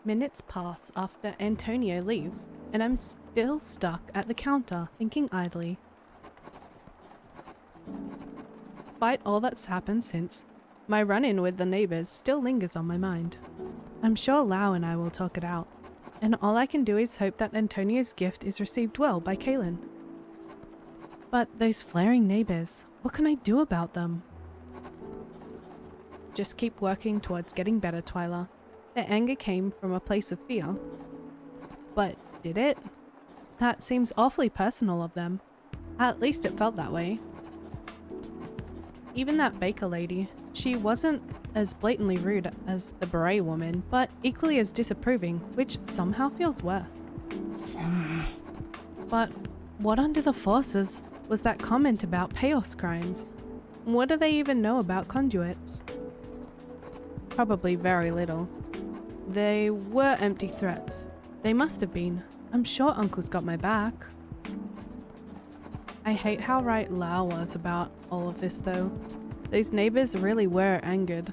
Minutes pass after Antonio leaves, and I'm still stuck at the counter thinking idly. Despite all that's happened since, my run-in with the neighbors still lingers on my mind. I'm sure Lau and I will talk it out, and all I can do is hope that Antonio's gift is received well by Kaylin. But those flaring neighbors, what can I do about them? Just keep working towards getting better, Twyla. Their anger came from a place of fear. But did it? That seems awfully personal of them. At least it felt that way. Even that baker lady, she wasn't as blatantly rude as the beret woman, but equally as disapproving, which somehow feels worse. But what under the forces was that comment about payoffs crimes? What do they even know about conduits? Probably very little. They were empty threats. They must have been. I'm sure Uncle's got my back. I hate how right Lau was about all of this though. Those neighbors really were angered.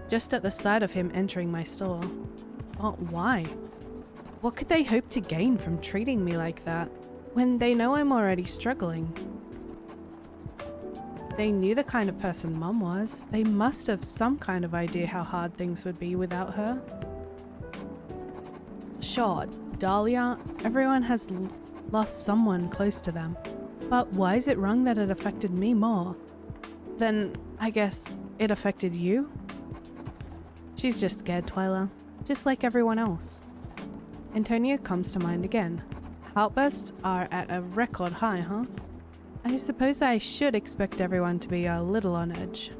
Just at the sight of him entering my store. But why? What could they hope to gain from treating me like that, when they know I'm already struggling? They knew the kind of person Mum was. They must have some kind of idea how hard things would be without her. Sure, Dahlia, everyone has lost someone close to them. But why is it wrong that it affected me more? Then, I guess, it affected you? She's just scared, Twyla. Just like everyone else. Antonia comes to mind again. Outbursts are at a record high, huh? I suppose I should expect everyone to be a little on edge.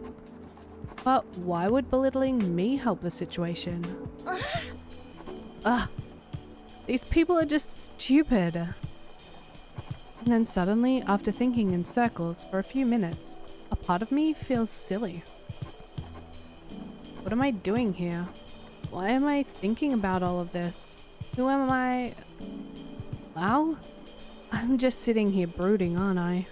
But why would belittling me help the situation? Ugh. These people are just stupid. And then suddenly, after thinking in circles for a few minutes, a part of me feels silly. What am I doing here? Why am I thinking about all of this? Who am I? Lau? I'm just sitting here brooding, aren't I?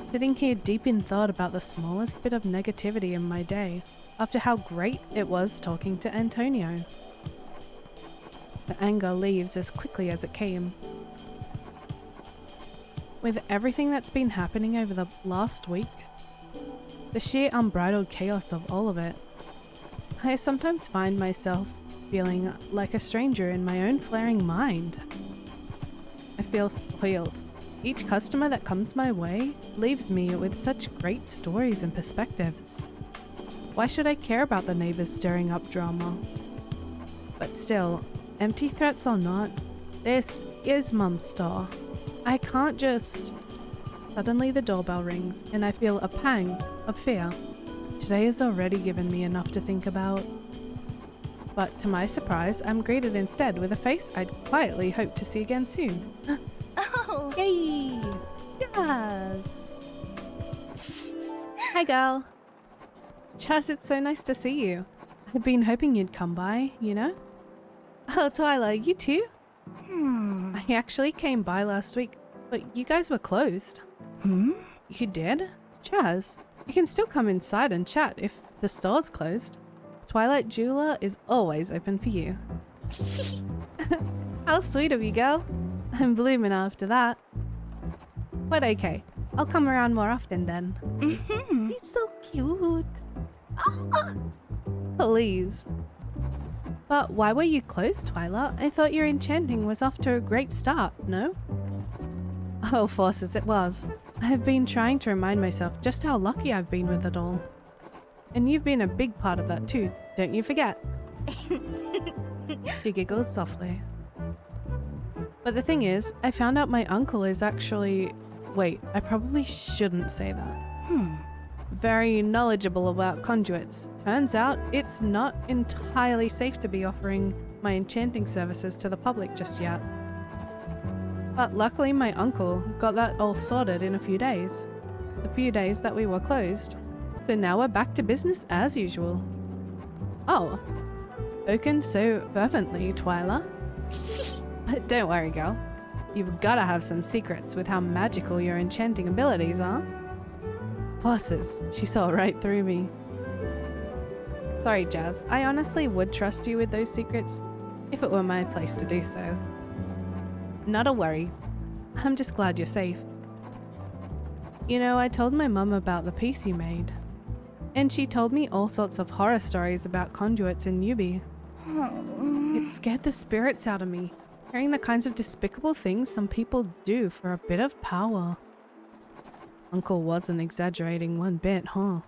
Sitting here deep in thought about the smallest bit of negativity in my day, after how great it was talking to Antonio. The anger leaves as quickly as it came. With everything that's been happening over the last week, the sheer unbridled chaos of all of it, I sometimes find myself feeling like a stranger in my own flaring mind. I feel spoiled. Each customer that comes my way leaves me with such great stories and perspectives. Why should I care about the neighbors stirring up drama? But still, empty threats or not, this is Mum's store. I can't just... Suddenly the doorbell rings and I feel a pang of fear. Today has already given me enough to think about. But to my surprise, I'm greeted instead with a face I'd quietly hope to see again soon. Oh! Yay! Yes! Hi girl! Chaz, it's so nice to see you. I've been hoping you'd come by, you know? Oh, Twyla, you too? I actually came by last week, but you guys were closed. You did? Chaz, you can still come inside and chat if the store's closed. Twilight Jeweler is always open for you. How sweet of you, girl. I'm blooming after that. But okay, I'll come around more often then. He's so cute. Please. But why were you closed, Twyla? I thought your enchanting was off to a great start, no? Oh, forces, it was. I have been trying to remind myself just how lucky I've been with it all. And you've been a big part of that too, don't you forget. She giggled softly. But the thing is, I found out my uncle is actually... Wait, I probably shouldn't say that. Very knowledgeable about conduits. Turns out it's not entirely safe to be offering my enchanting services to the public just yet. But luckily my uncle got that all sorted in a few days. The few days that we were closed. So now we're back to business as usual. Oh, spoken so fervently, Twyla. But don't worry, girl. You've gotta have some secrets with how magical your enchanting abilities are. Horses, she saw right through me. Sorry, Jazz. I honestly would trust you with those secrets if it were my place to do so. Not a worry. I'm just glad you're safe. You know, I told my mum about the piece you made, and she told me all sorts of horror stories about conduits in Newbie. It scared the spirits out of me, hearing the kinds of despicable things some people do for a bit of power. Uncle wasn't exaggerating one bit, huh?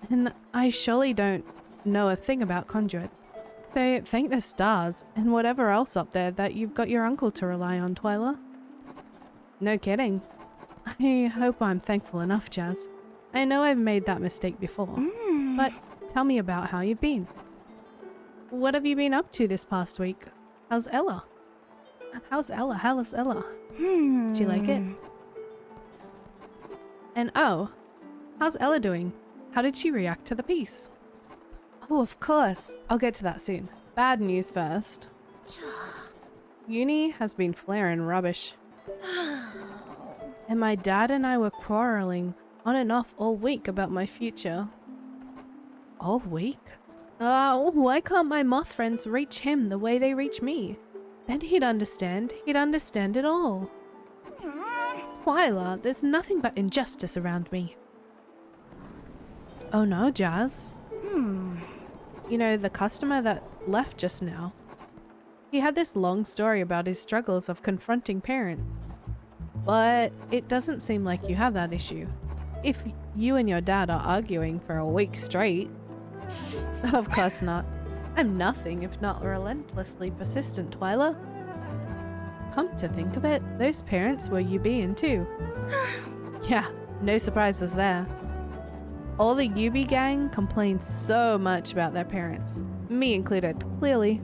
And I surely don't know a thing about conduits. So thank the stars and whatever else up there that you've got your uncle to rely on, Twyla. No kidding. I hope I'm thankful enough, Jazz. I know I've made that mistake before, but tell me about how you've been. What have you been up to this past week? How's Ella? How's Ella? Did you like it? And oh, how's Ella doing? How did she react to the piece? Oh, of course. I'll get to that soon. Bad news first. Uni has been flaring rubbish. And my dad and I were quarreling on and off all week about my future. All week? Why can't my moth friends reach him the way they reach me? Then he'd understand. He'd understand it all. Twyla, there's nothing but injustice around me. Oh no, Jazz. You know, the customer that left just now, he had this long story about his struggles of confronting parents. But it doesn't seem like you have that issue. If you and your dad are arguing for a week straight. Of course not. I'm nothing if not relentlessly persistent, Twyla. Come to think of it, those parents were UBian too. Yeah, no surprises there. All the UB gang complain so much about their parents, me included, clearly.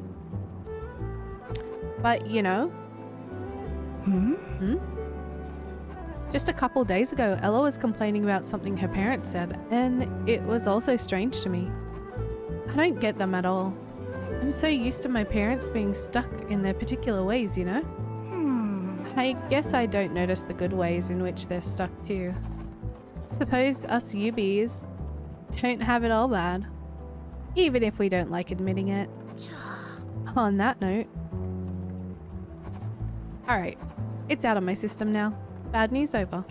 But you know, just a couple days ago, Ella was complaining about something her parents said, and it was also strange to me. I don't get them at all. I'm so used to my parents being stuck in their particular ways, you know? I guess I don't notice the good ways in which they're stuck too. Suppose us UBs don't have it all bad, even if we don't like admitting it. On that note, alright, it's out of my system now. Bad news over.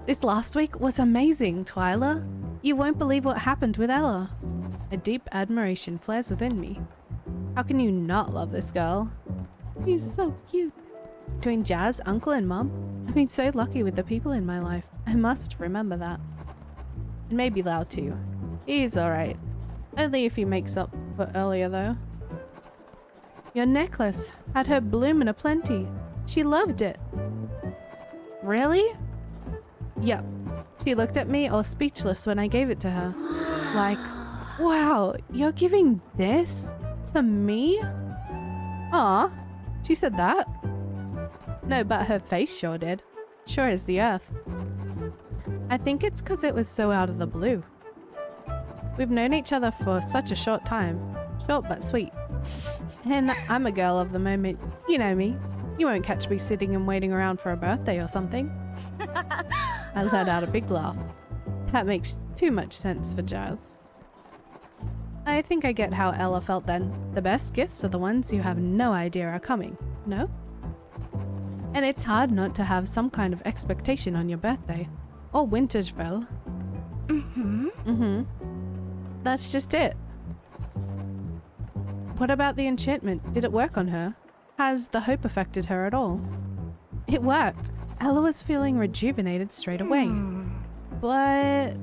This last week was amazing, Twyla. You won't believe what happened with Ella. A deep admiration flares within me. How can you not love this girl? She's so cute. Between Jazz, Uncle and Mum, I've been so lucky with the people in my life. I must remember that. And maybe Lau too. He's alright. Only if he makes up for earlier though. Your necklace had her bloomin' aplenty. She loved it. Really? Yep. She looked at me all speechless when I gave it to her. Like, wow, you're giving this to me? Aw, she said that? No, but her face sure did. Sure as the earth. I think it's because it was so out of the blue. We've known each other for such a short time. Short but sweet. And I'm a girl of the moment. You know me. You won't catch me sitting and waiting around for a birthday or something. I let out a big laugh. That makes too much sense for Jazz. I think I get how Ella felt then. The best gifts are the ones you have no idea are coming, no? And it's hard not to have some kind of expectation on your birthday. Or Wintersville. That's just it. What about the enchantment? Did it work on her? Has the hope affected her at all? It worked. Ella was feeling rejuvenated straight away. But...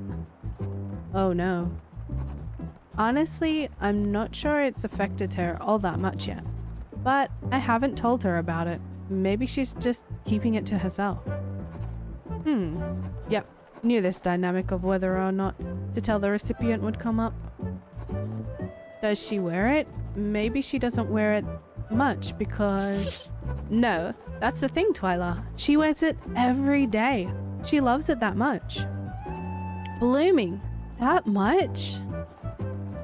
oh no. Honestly, I'm not sure it's affected her all that much yet. But I haven't told her about it. Maybe she's just keeping it to herself. Yep. Knew this dynamic of whether or not to tell the recipient would come up. Does she wear it? Maybe she doesn't wear it much because... No, that's the thing, Twyla. She wears it every day. She loves it that much. Blooming. That much?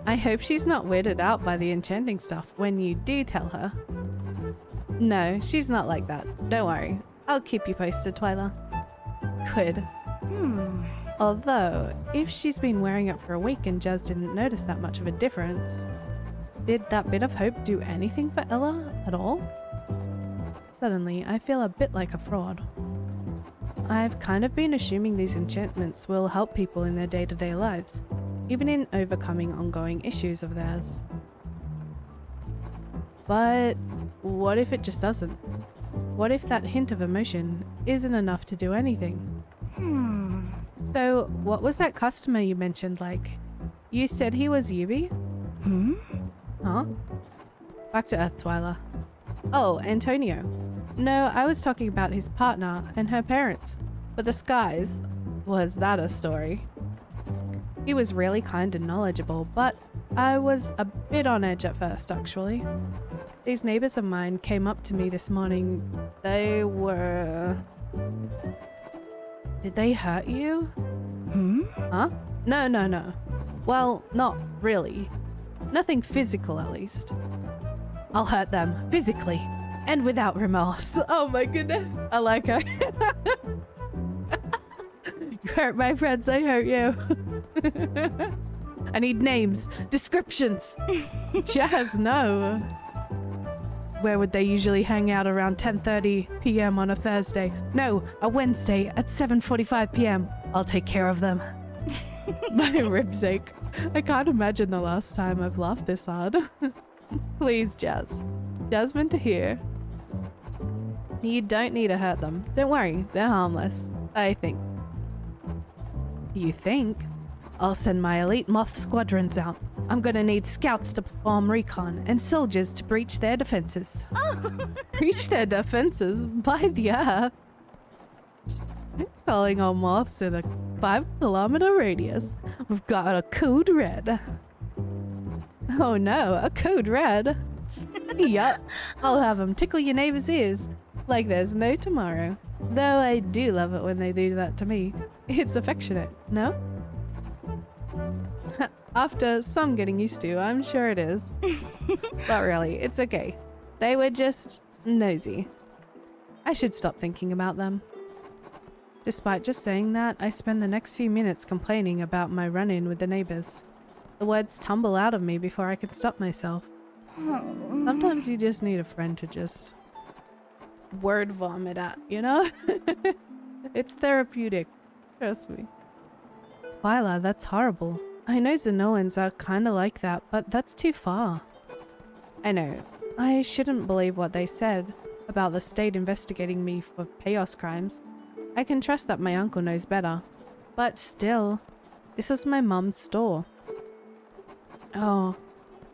I hope she's not weirded out by the enchanting stuff when you do tell her. No, she's not like that. Don't worry. I'll keep you posted, Twyla. Good. Although, if she's been wearing it for a week and Jazz didn't notice that much of a difference, did that bit of hope do anything for Ella at all? Suddenly, I feel a bit like a fraud. I've kind of been assuming these enchantments will help people in their day-to-day lives, even in overcoming ongoing issues of theirs. But what if it just doesn't? What if that hint of emotion isn't enough to do anything? So, what was that customer you mentioned like? You said he was Yubi? Huh? Back to Earth, Twyla. Oh, Antonio. No, I was talking about his partner and her parents. But the skies, was that a story? He was really kind and knowledgeable, but I was a bit on edge at first, actually. These neighbors of mine came up to me this morning. They were... Did they hurt you? Huh? No. Well, not really. Nothing physical, at least. I'll hurt them, physically, and without remorse. Oh my goodness. I like her. You hurt my friends, I hurt you. I need names, descriptions. Jazz, no. Where would they usually hang out around 10:30 p.m. on a Thursday? No, a Wednesday at 7:45 p.m. I'll take care of them. My ribs ache. I can't imagine the last time I've laughed this hard. Please, Jazz. Jasmine to hear. You don't need to hurt them. Don't worry, they're harmless. I think. You think? I'll send my elite moth squadrons out. I'm gonna need scouts to perform recon and soldiers to breach their defenses. Breach their defenses? By the earth? I'm calling all moths in a 5-kilometer radius. We've got a code red. Oh no, a code red? Yup, I'll have them tickle your neighbor's ears like there's no tomorrow. Though I do love it when they do that to me. It's affectionate, no? After some getting used to, I'm sure it is. But really, it's okay. They were just nosy. I should stop thinking about them. Despite just saying that, I spend the next few minutes complaining about my run-in with the neighbors. The words tumble out of me before I can stop myself. Sometimes you just need a friend to just word vomit at, you know? It's therapeutic. Trust me. Twyla, that's horrible. I know Zenoans are kinda like that, but that's too far. I know. I shouldn't believe what they said about the state investigating me for chaos crimes. I can trust that my uncle knows better. But still, this was my mum's store. Oh,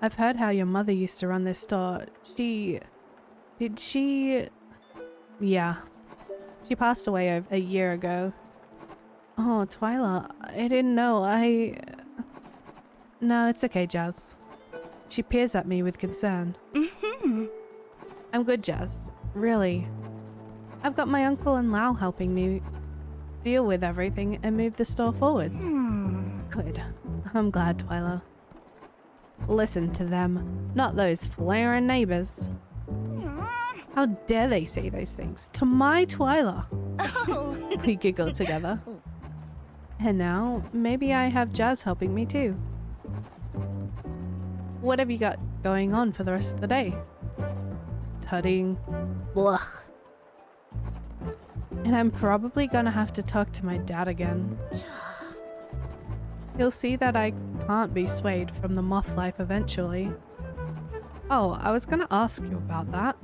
I've heard how your mother used to run this store. Did she... Yeah. She passed away a year ago. Oh, Twyla, I didn't know. No, it's okay, Jazz. She peers at me with concern. I'm good, Jazz. Really. I've got my uncle and Lau helping me deal with everything and move the store forwards. Good. I'm glad, Twyla. Listen to them. Not those flaring neighbors. How dare they say those things to my Twyla? We giggle together. And now, maybe I have Jazz helping me too. What have you got going on for the rest of the day? Studying. Blah. And I'm probably gonna have to talk to my dad again. He'll see that I can't be swayed from the moth life eventually. Oh, I was gonna ask you about that.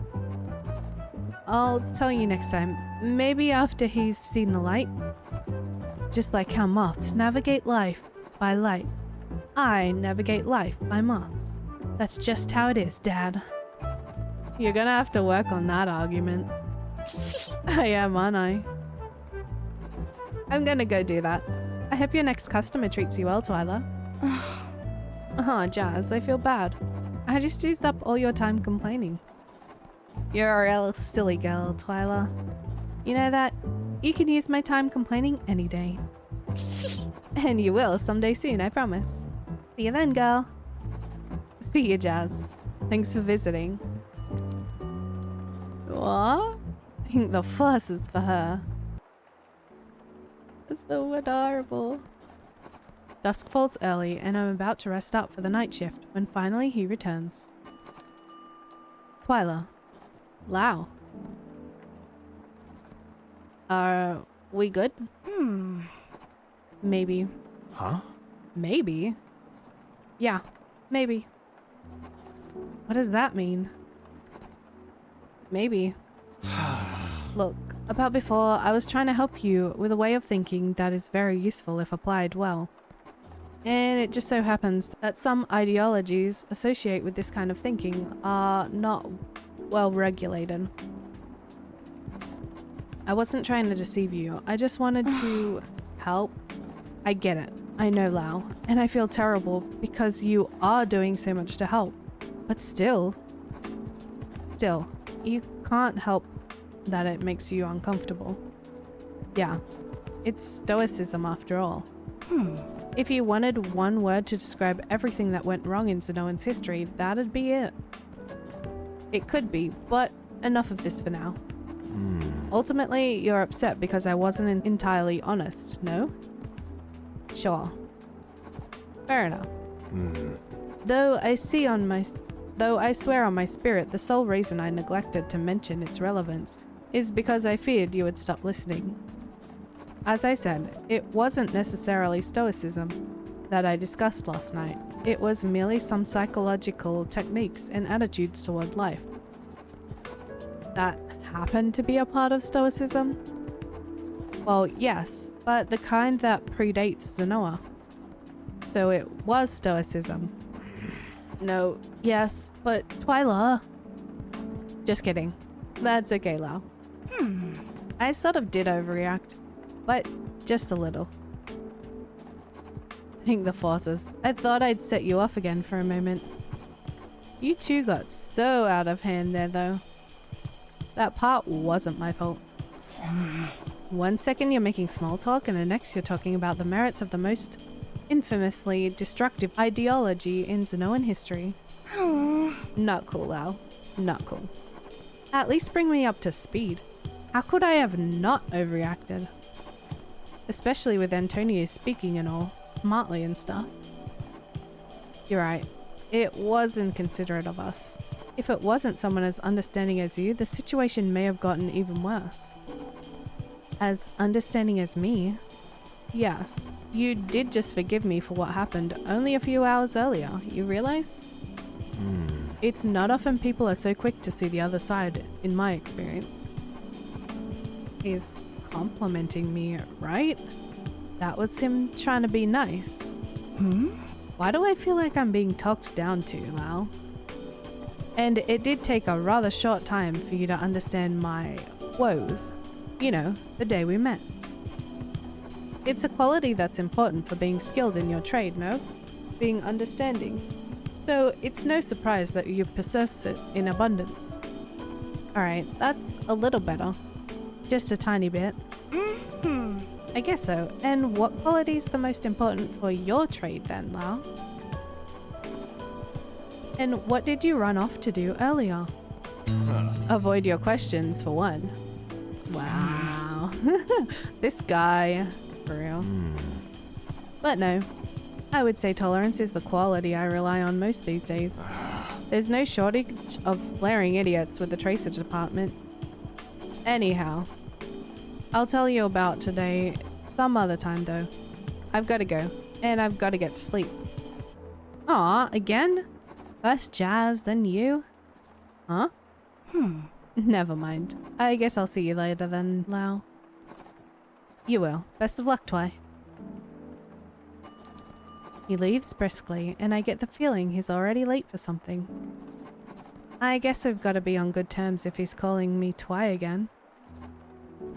I'll tell you next time. Maybe after he's seen the light. Just like how moths navigate life by light. I navigate life by moths. That's just how it is, Dad. You're gonna have to work on that argument. I am, aren't I? I'm gonna go do that. I hope your next customer treats you well, Twyla. Oh, Jazz, I feel bad. I just used up all your time complaining. You're a real silly girl, Twyla. You know that? You can use my time complaining any day. And you will someday soon, I promise. See you then, girl. See you, Jazz. Thanks for visiting. What? I think the fuss is for her. That's so adorable. Dusk falls early and I'm about to rest up for the night shift when finally he returns. Twyla. Lau. Are we good? Maybe. Huh? Maybe? Yeah, maybe. What does that mean? Maybe. Look, about before, I was trying to help you with a way of thinking that is very useful if applied well. And it just so happens that some ideologies associated with this kind of thinking are not well regulated. I wasn't trying to deceive you. I just wanted to help. I get it. I know, Lau. And I feel terrible because you are doing so much to help. But still, you can't help that it makes you uncomfortable. Yeah, it's stoicism after all. If you wanted one word to describe everything that went wrong in Zenoan's history, that'd be it. It could be, but enough of this for now. Ultimately, you're upset because I wasn't entirely honest, no? Sure. Fair enough. Though I swear on my spirit, the sole reason I neglected to mention its relevance is because I feared you would stop listening. As I said, it wasn't necessarily stoicism that I discussed last night. It was merely some psychological techniques and attitudes toward life that happened to be a part of stoicism. Well, yes, but the kind that predates Zenoa. So it was stoicism. No, yes, but Twyla. Just kidding. That's okay, Lau. I sort of did overreact, but just a little. Thank the forces. I thought I'd set you off again for a moment. You two got so out of hand there, though. That part wasn't my fault. One second you're making small talk, and the next you're talking about the merits of the most infamously destructive ideology in Zenoan history. Not cool, Lau. Not cool. At least bring me up to speed. How could I have not overreacted? Especially with Antonio speaking and all, smartly and stuff. You're right. It was inconsiderate of us. If it wasn't someone as understanding as you, the situation may have gotten even worse. As understanding as me? Yes, you did just forgive me for what happened only a few hours earlier, you realize? It's not often people are so quick to see the other side, in my experience. He's complimenting me, right? That was him trying to be nice. Why do I feel like I'm being talked down to, Lau? And it did take a rather short time for you to understand my woes. You know, the day we met. It's a quality that's important for being skilled in your trade, no? Being understanding. So it's no surprise that you possess it in abundance. Alright, that's a little better. Just a tiny bit. I guess so. And what quality is the most important for your trade then, Lau? And what did you run off to do earlier? Avoid your questions, for one. Wow. This guy. For real. But no. I would say tolerance is the quality I rely on most these days. There's no shortage of blaring idiots with the tracer department. Anyhow, I'll tell you about today some other time though. I've got to go, and I've got to get to sleep. Aw, again? First Jazz, then you? Huh? Never mind. I guess I'll see you later then, Lau. You will. Best of luck, Twy. He leaves briskly, and I get the feeling he's already late for something. I guess we've got to be on good terms if he's calling me Twy again.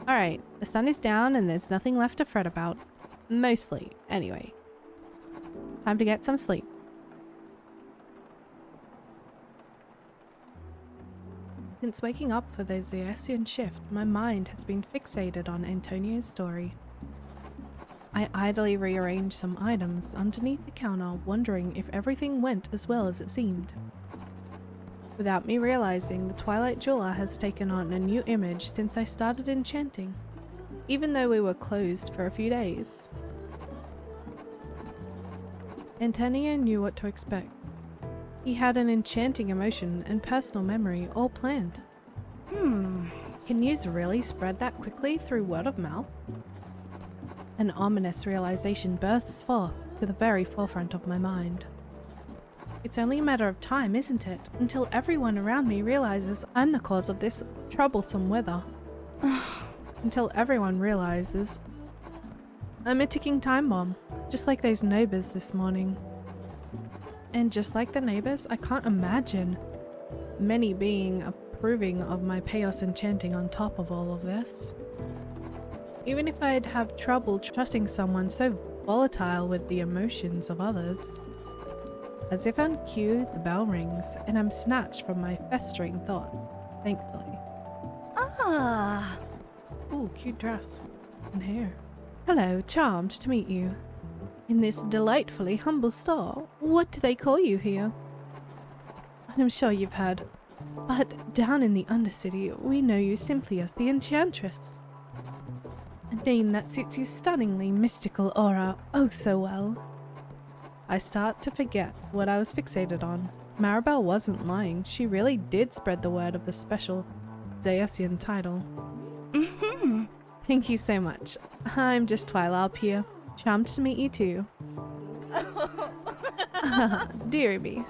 Alright, the sun is down and there's nothing left to fret about. Mostly, anyway. Time to get some sleep. Since waking up for the Zaesian shift, my mind has been fixated on Antonio's story. I idly rearranged some items underneath the counter, wondering if everything went as well as it seemed. Without me realizing, the Twilight Jeweler has taken on a new image since I started enchanting. even though we were closed for a few days. Antonio knew what to expect. He had an enchanting emotion and personal memory all planned. Can news really spread that quickly through word of mouth? An ominous realization bursts forth to the very forefront of my mind. It's only a matter of time, isn't it, until everyone around me realizes I'm the cause of this troublesome weather. Until everyone realizes I'm a ticking time bomb, just like those neighbors this morning. And just like the neighbors, I can't imagine many being approving of my chaos enchanting on top of all of this. Even if I'd have trouble trusting someone so volatile with the emotions of others. As if on cue, the bell rings, and I'm snatched from my festering thoughts, thankfully. Ah! Ooh, cute dress and hair. Hello, charmed to meet you. In this delightfully humble store, what do they call you here? I'm sure you've heard, but down in the Undercity, we know you simply as the Enchantress. A name that suits your stunningly mystical aura oh so well. I start to forget what I was fixated on. Maribel wasn't lying. She really did spread the word of the special Zaesian title. Thank you so much. I'm just Twyla up here. Charmed to meet you too. Dearie me.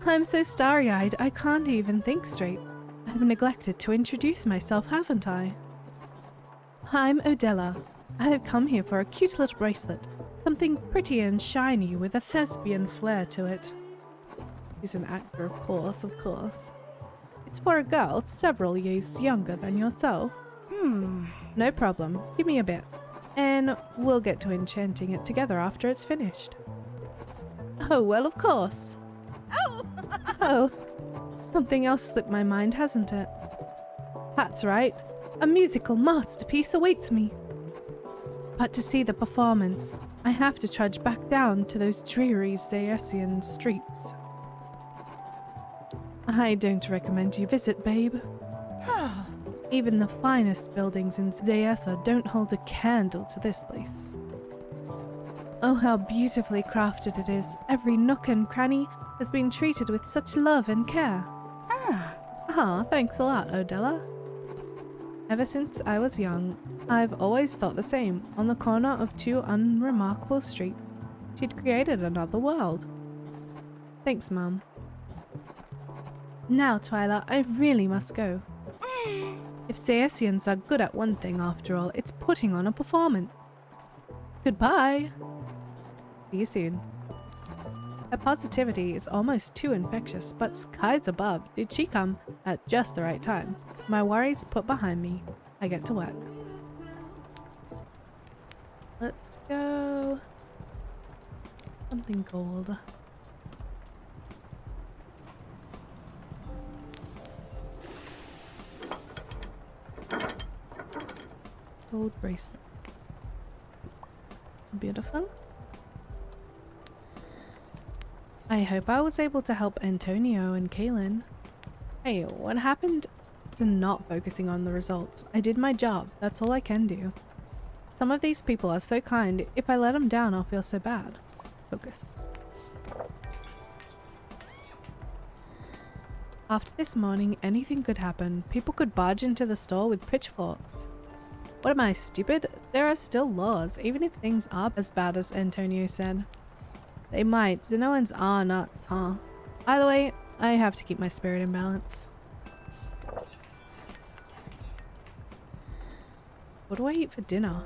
I'm so starry-eyed I can't even think straight. I've neglected to introduce myself, haven't I? I'm Odella. I have come here for a cute little bracelet. Something pretty and shiny with a thespian flair to it. She's an actor, of course, of course. It's for a girl several years younger than yourself. No problem. Give me a bit. And we'll get to enchanting it together after it's finished. Oh, well, of course. Oh, something else slipped my mind, hasn't it? That's right. A musical masterpiece awaits me. But to see the performance, I have to trudge back down to those dreary Zaesian streets. I don't recommend you visit, babe. Even the finest buildings in Zaesa don't hold a candle to this place. Oh, how beautifully crafted it is. Every nook and cranny has been treated with such love and care. Thanks a lot, Odella. Ever since I was young, I've always thought the same. On the corner of two unremarkable streets, she'd created another world. Thanks, Mum. Now, Twyla, I really must go. If Zaesians are good at one thing after all, it's putting on a performance. Goodbye. See you soon. Her positivity is almost too infectious, but skies above did she come at just the right time. My worries put behind me. I get to work. Let's go. Something gold. Gold bracelet. Beautiful. I hope I was able to help Antonio and Kaylin. Hey, what happened to not focusing on the results? I did my job. That's all I can do. Some of these people are so kind. If I let them down, I'll feel so bad. Focus. After this morning, anything could happen. People could barge into the store with pitchforks. What am I, stupid? There are still laws, even if things are as bad as Antonio said. They might. Zenoans are nuts, huh? Either way, I have to keep my spirit in balance. What do I eat for dinner?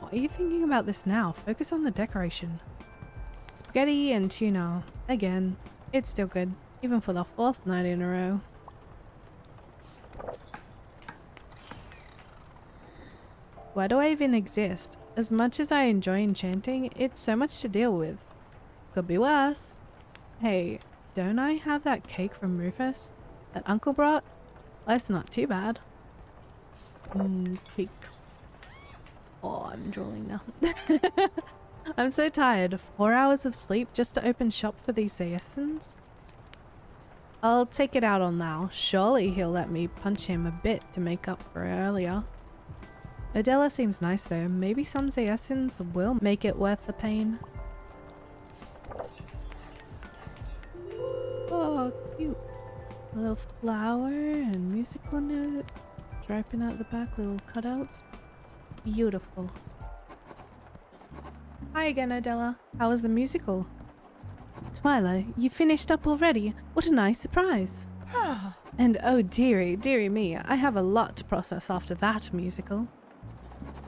What are you thinking about this now? Focus on the decoration. Spaghetti and tuna. Again, it's still good, even for the 4th night in a row. Why do I even exist? As much as I enjoy enchanting, it's so much to deal with. Could be worse. Hey, don't I have that cake from Rufus that Uncle brought? Life's not too bad. Cake. Oh, I'm drooling now. I'm so tired. 4 hours of sleep just to open shop for these Zaesians? I'll take it out on Lau. Surely he'll let me punch him a bit to make up for earlier. Adela seems nice though. Maybe some Zayessans will make it worth the pain. Oh, cute. A little flower and musical notes. Striping out the back, little cutouts. Beautiful. Hi again, Adela. How was the musical? Twyla, you finished up already? What a nice surprise. And oh dearie, dearie me, I have a lot to process after that musical.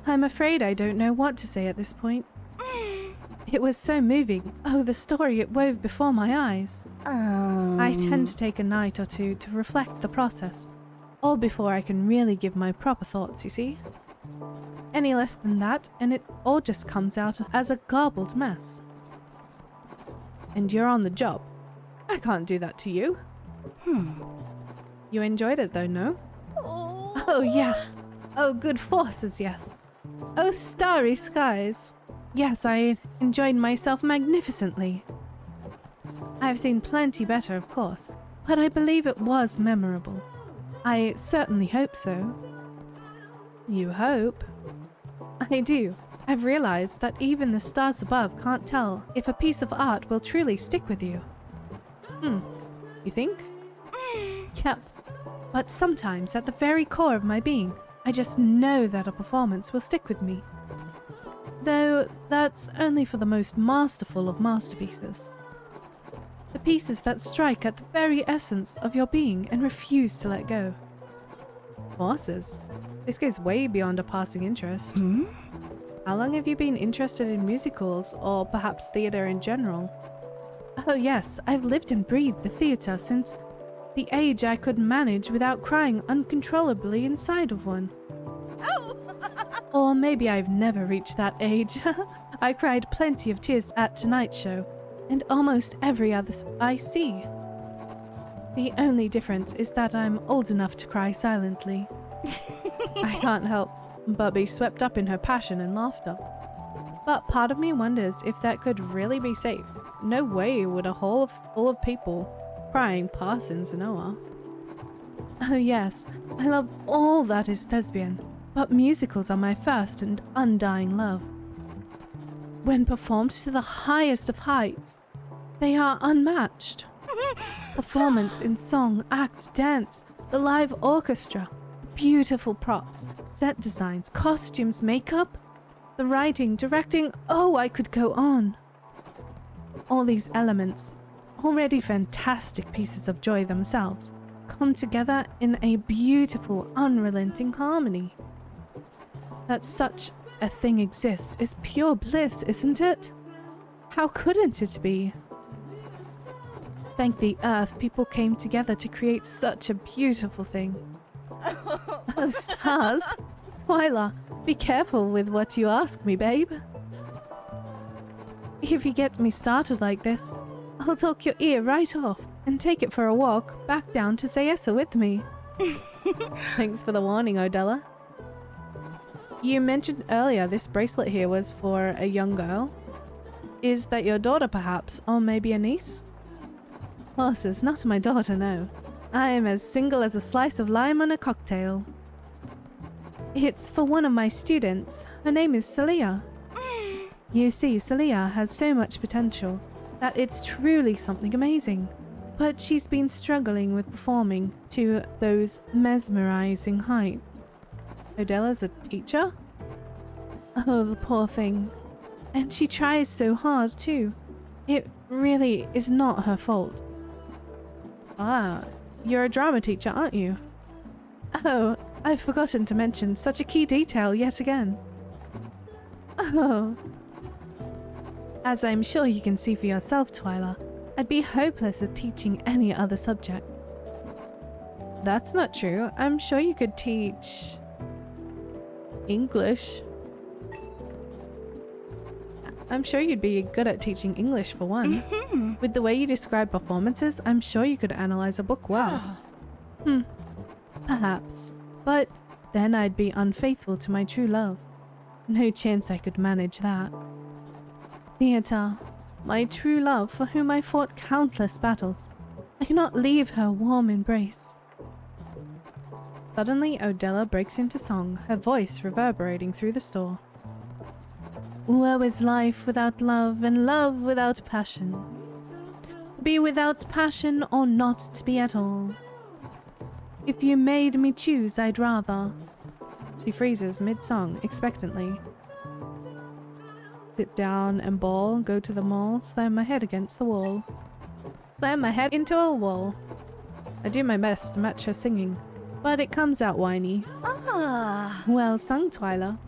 I'm afraid I don't know what to say at this point. It was so moving. Oh, the story it wove before my eyes. I tend to take a night or two to reflect the process, all before I can really give my proper thoughts, you see? Any less than that, and it all just comes out as a garbled mess. And you're on the job. I can't do that to you. You enjoyed it though, no? Oh, yes. Oh, good forces, yes. Oh, starry skies. Yes, I enjoyed myself magnificently. I've seen plenty better, of course, but I believe it was memorable. I certainly hope so. You hope? I do. I've realized that even the stars above can't tell if a piece of art will truly stick with you. You think? Yep. But sometimes, at the very core of my being, I just know that a performance will stick with me. Though that's only for the most masterful of masterpieces. The pieces that strike at the very essence of your being and refuse to let go. Forces? This goes way beyond a passing interest. How long have you been interested in musicals, or perhaps theatre in general? Oh yes, I've lived and breathed the theatre since the age I could manage without crying uncontrollably inside of one. Or maybe I've never reached that age. I cried plenty of tears at tonight's show, and almost every other I see. The only difference is that I'm old enough to cry silently. I can't help but be swept up in her passion and laughter. But part of me wonders if that could really be safe. No way would a hall full of people crying pass in Zenoa. Oh yes, I love all that is thespian, but musicals are my first and undying love. When performed to the highest of heights, they are unmatched. Performance in song, act, dance, the live orchestra, beautiful props, set designs, costumes, makeup, the writing, directing, oh, I could go on. All these elements, already fantastic pieces of joy themselves, come together in a beautiful, unrelenting harmony. That such a thing exists is pure bliss, isn't it? How couldn't it be? Thank the earth people came together to create such a beautiful thing. Oh, stars! Twyla, be careful with what you ask me, babe. If you get me started like this, I'll talk your ear right off and take it for a walk back down to Zayessa with me. Thanks for the warning, Odella. You mentioned earlier this bracelet here was for a young girl. Is that your daughter, perhaps, or maybe a niece? Horses, not my daughter, no. I am as single as a slice of lime on a cocktail. It's for one of my students. Her name is Celia. You see, Celia has so much potential that it's truly something amazing. But she's been struggling with performing to those mesmerizing heights. Odella's a teacher? Oh, the poor thing. And she tries so hard too. It really is not her fault. Ah, you're a drama teacher, aren't you? Oh, I've forgotten to mention such a key detail yet again. Oh. As I'm sure you can see for yourself, Twyla, I'd be hopeless at teaching any other subject. That's not true. I'm sure you could teach English. I'm sure you'd be good at teaching English for one. With the way you describe performances, I'm sure you could analyze a book well. Perhaps. But then I'd be unfaithful to my true love. No chance I could manage that. Theatre, my true love for whom I fought countless battles. I cannot leave her warm embrace. Suddenly, Odella breaks into song, her voice reverberating through the store. Woe is life without love, and love without passion. To be without passion, or not to be at all. If you made me choose, I'd rather. She freezes mid-song, expectantly. Sit down and bawl, go to the mall, slam my head against the wall. Slam my head into a wall. I do my best to match her singing, but it comes out whiny. Ah. Well sung, Twyla.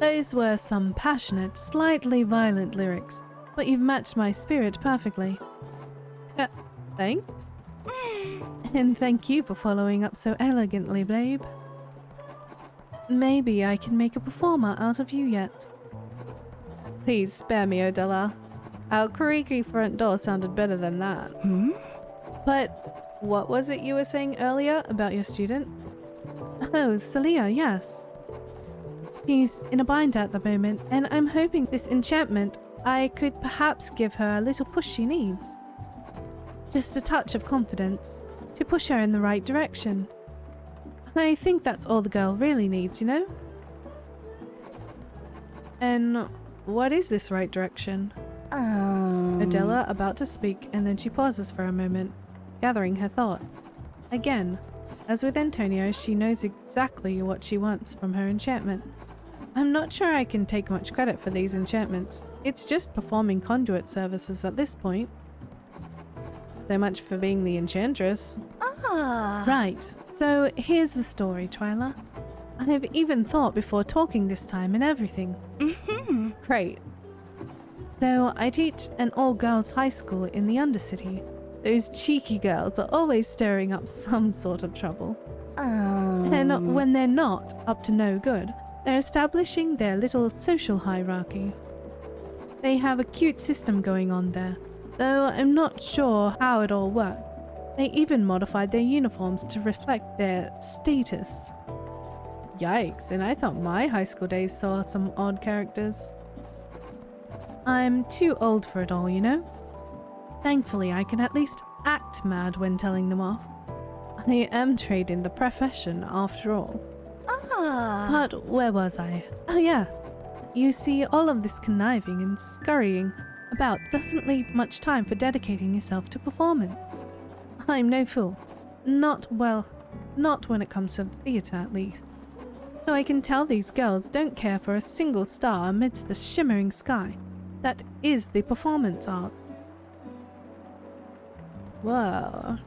Those were some passionate, slightly violent lyrics, but you've matched my spirit perfectly. Thanks. And thank you for following up so elegantly, babe. Maybe I can make a performer out of you yet. Please spare me, Odella. Our creaky front door sounded better than that. But what was it you were saying earlier about your student? Oh, Celia, yes. She's in a bind at the moment, and I'm hoping this enchantment, I could perhaps give her a little push she needs. Just a touch of confidence, to push her in the right direction. I think that's all the girl really needs, you know? And what is this right direction? Adela about to speak, and then she pauses for a moment, gathering her thoughts. Again, as with Antonio, she knows exactly what she wants from her enchantment. I'm not sure I can take much credit for these enchantments. It's just performing conduit services at this point. So much for being the enchantress. Right, so here's the story, Twyla. I've even thought before talking this time and everything. Great. So I teach an all-girls high school in the Undercity. Those cheeky girls are always stirring up some sort of trouble. And when they're not up to no good, they're establishing their little social hierarchy. They have a cute system going on there, though I'm not sure how it all worked. They even modified their uniforms to reflect their status. Yikes, and I thought my high school days saw some odd characters. I'm too old for it all, you know? Thankfully, I can at least act mad when telling them off. I am trained in the profession, after all. But where was I? Oh yes. You see, all of this conniving and scurrying about doesn't leave much time for dedicating yourself to performance. I'm no fool. Not when it comes to the theatre at least. So I can tell these girls don't care for a single star amidst the shimmering sky. That is the performance arts. Whoa.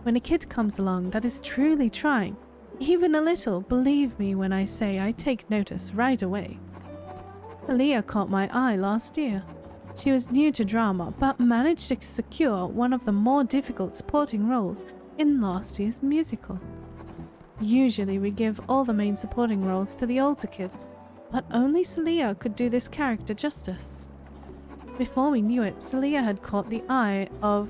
When a kid comes along that is truly trying, even a little, believe me when I say I take notice right away. Celia caught my eye last year. She was new to drama, but managed to secure one of the more difficult supporting roles in last year's musical. Usually we give all the main supporting roles to the older kids, but only Celia could do this character justice. Before we knew it, Celia had caught the eye of,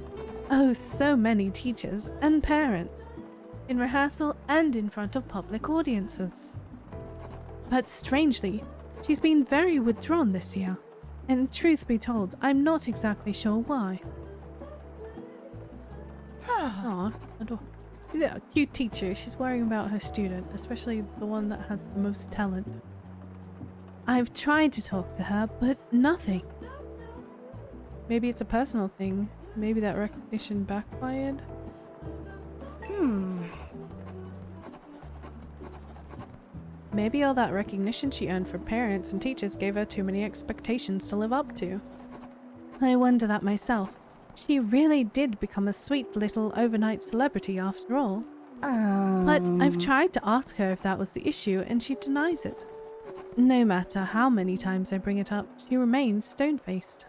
oh, so many teachers and parents, in rehearsal and in front of public audiences. But strangely, she's been very withdrawn this year, and truth be told, I'm not exactly sure why. Aw, she's a cute teacher. She's worrying about her student, especially the one that has the most talent. I've tried to talk to her, but nothing. Maybe it's a personal thing. Maybe that recognition backfired. Maybe all that recognition she earned from parents and teachers gave her too many expectations to live up to. I wonder that myself. She really did become a sweet little overnight celebrity after all. But I've tried to ask her if that was the issue, and she denies it. No matter how many times I bring it up, she remains stone-faced.